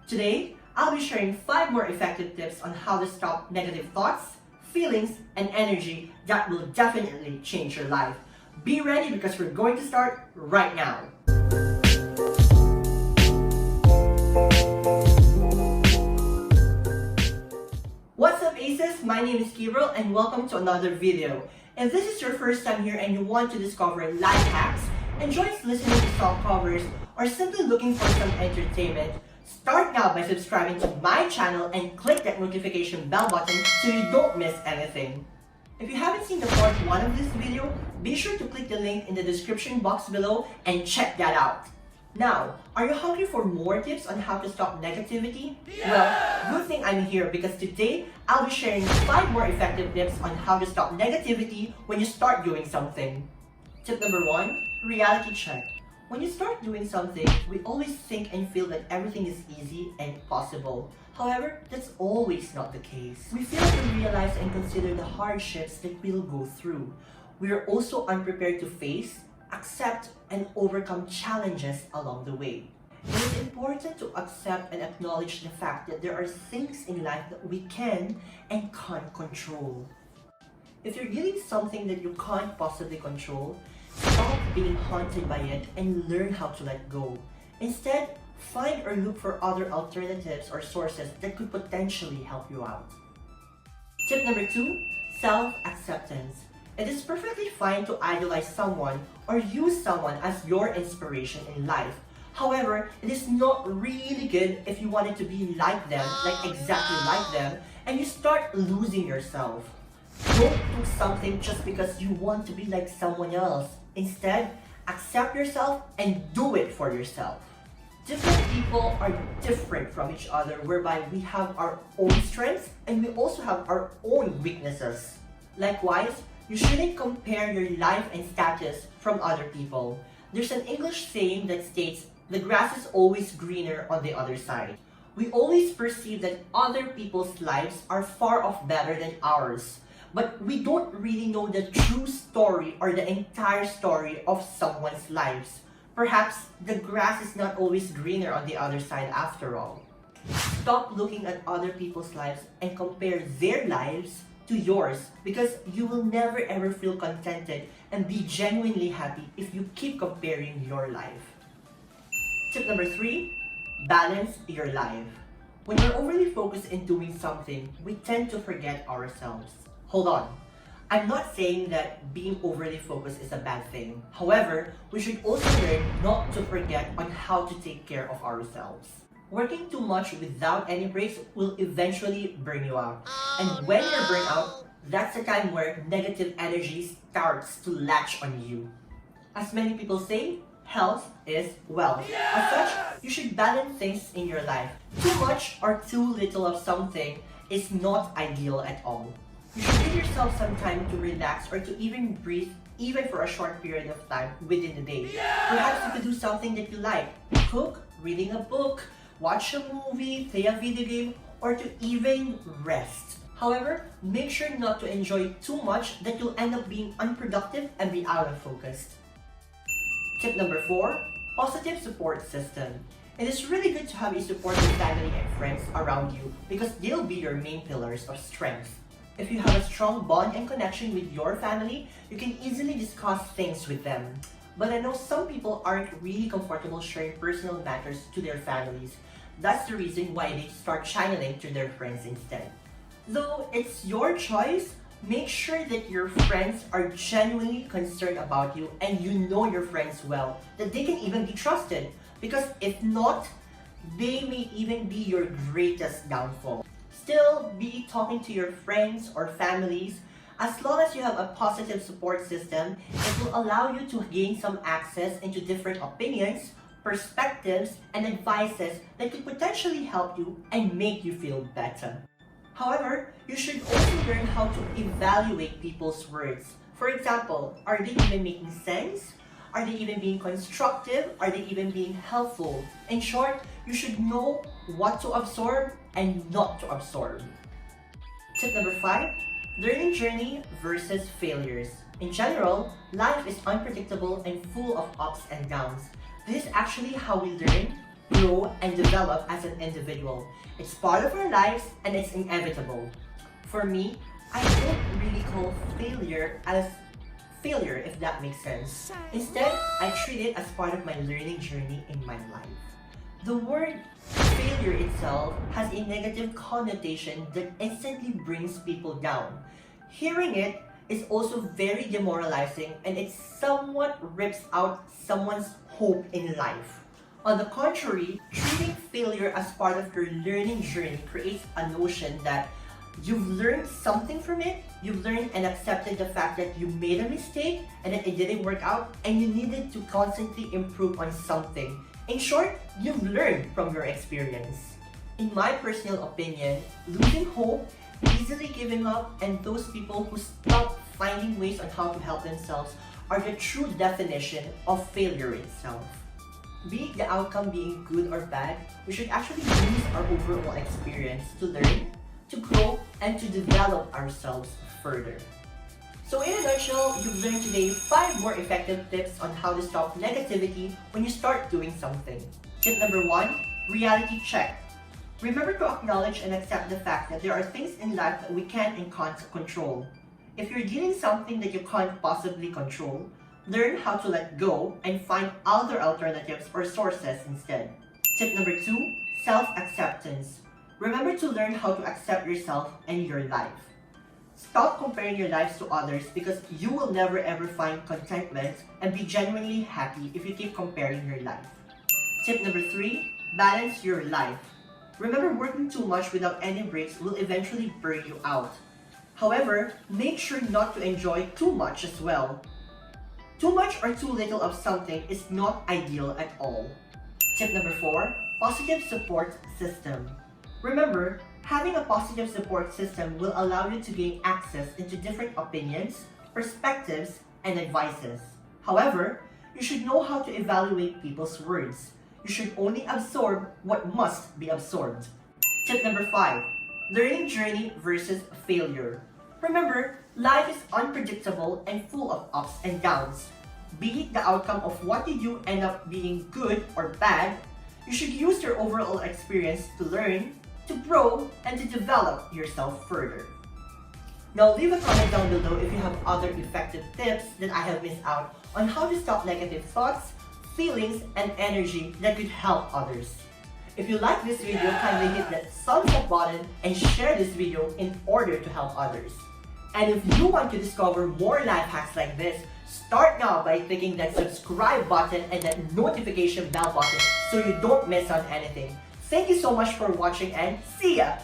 Today, I'll be sharing 5 more effective tips on how to stop negative thoughts, feelings, and energy that will definitely change your life. Be ready because we're going to start right now. What's up Aces? My name is Gabriel and welcome to another video. If this is your first time here and you want to discover life hacks, enjoy listening to song covers, or simply looking for some entertainment, start now by subscribing to my channel and click that notification bell button so you don't miss anything. If you haven't seen the part 1 of this video, be sure to click the link in the description box below and check that out. Now, are you hungry for more tips on how to stop negativity? Yeah! Well, good thing I'm here because today I'll be sharing 5 more effective tips on how to stop negativity when you start doing something. Tip number 1, reality check. When you start doing something, we always think and feel that everything is easy and possible. However, that's always not the case. We fail to realize and consider the hardships that we'll go through. We are also unprepared to face, accept, and overcome challenges along the way. It is important to accept and acknowledge the fact that there are things in life that we can and can't control. If you're dealing with something that you can't possibly control, stop being haunted by it and learn how to let go. Instead, find or look for other alternatives or sources that could potentially help you out. Tip number 2, self-acceptance. It is perfectly fine to idolize someone or use someone as your inspiration in life. However, it is not really good if you wanted to be like them, like exactly like them, and you start losing yourself. Don't do something just because you want to be like someone else. Instead, accept yourself and do it for yourself. Different people are different from each other, whereby we have our own strengths and we also have our own weaknesses. Likewise, you shouldn't compare your life and status from other people. There's an English saying that states, the grass is always greener on the other side. We always perceive that other people's lives are far off better than ours. But we don't really know the true story or the entire story of someone's lives. Perhaps the grass is not always greener on the other side after all. Stop looking at other people's lives and compare their lives to yours, because you will never ever feel contented and be genuinely happy if you keep comparing your life. Tip number 3, balance your life. When we're overly focused in doing something, we tend to forget ourselves. Hold on. I'm not saying that being overly focused is a bad thing. However, we should also learn not to forget on how to take care of ourselves. Working too much without any breaks will eventually burn you out. And when you're burnt out, that's the time where negative energy starts to latch on you. As many people say, health is wealth. As such, you should balance things in your life. Too much or too little of something is not ideal at all. You should give yourself some time to relax or to even breathe, even for a short period of time within the day. Perhaps you could do something that you like. Cook, reading a book, watch a movie, play a video game, or to even rest. However, make sure not to enjoy too much that you'll end up being unproductive and be out of focus. Tip number 4, positive support system. It is really good to have a supportive family and friends around you because they'll be your main pillars of strength. If you have a strong bond and connection with your family, you can easily discuss things with them. But I know some people aren't really comfortable sharing personal matters to their families. That's the reason why they start channeling to their friends instead. Though it's your choice, make sure that your friends are genuinely concerned about you and you know your friends well, that they can even be trusted. Because if not, they may even be your greatest downfall. Still, be talking to your friends or families. As long as you have a positive support system, it will allow you to gain some access into different opinions, perspectives, and advices that could potentially help you and make you feel better. However, you should also learn how to evaluate people's words. For example, are they even making sense? Are they even being constructive? Are they even being helpful? In short, you should know what to absorb and not to absorb. Tip number 5, learning journey versus failures. In general, life is unpredictable and full of ups and downs. This is actually how we learn, grow, and develop as an individual. It's part of our lives and it's inevitable. For me, I don't really call failure as failure, if that makes sense. Instead, I treat it as part of my learning journey in my life. The word failure itself has a negative connotation that instantly brings people down. Hearing it is also very demoralizing and it somewhat rips out someone's hope in life. On the contrary, treating failure as part of your learning journey creates a notion that you've learned something from it, you've learned and accepted the fact that you made a mistake and that it didn't work out and you needed to constantly improve on something. In short, you've learned from your experience. In my personal opinion, losing hope, easily giving up, and those people who stop finding ways on how to help themselves are the true definition of failure itself. Be it the outcome being good or bad, we should actually use our overall experience to learn, to grow, and to develop ourselves further. So in a nutshell, you've learned today 5 more effective tips on how to stop negativity when you start doing something. Tip number 1, reality check. Remember to acknowledge and accept the fact that there are things in life that we can and can't control. If you're dealing something that you can't possibly control, learn how to let go and find other alternatives or sources instead. Tip number 2, self-acceptance. Remember to learn how to accept yourself and your life. Stop comparing your lives to others because you will never ever find contentment and be genuinely happy if you keep comparing your life. Tip number 3, balance your life. Remember, working too much without any breaks will eventually burn you out. However, make sure not to enjoy too much as well. Too much or too little of something is not ideal at all. Tip number 4, positive support system. Remember, having a positive support system will allow you to gain access into different opinions, perspectives, and advices. However, you should know how to evaluate people's words. You should only absorb what must be absorbed. Tip number 5, learning journey versus failure. Remember, life is unpredictable and full of ups and downs. Be it the outcome of what you do end up being good or bad, you should use your overall experience to learn, to grow, and to develop yourself further. Now leave a comment down below if you have other effective tips that I have missed out on how to stop negative thoughts, feelings, and energy that could help others. If you like this video, kindly hit that thumbs up button and share this video in order to help others. And if you want to discover more life hacks like this, start now by clicking that subscribe button and that notification bell button so you don't miss on anything. Thank you so much for watching and see ya!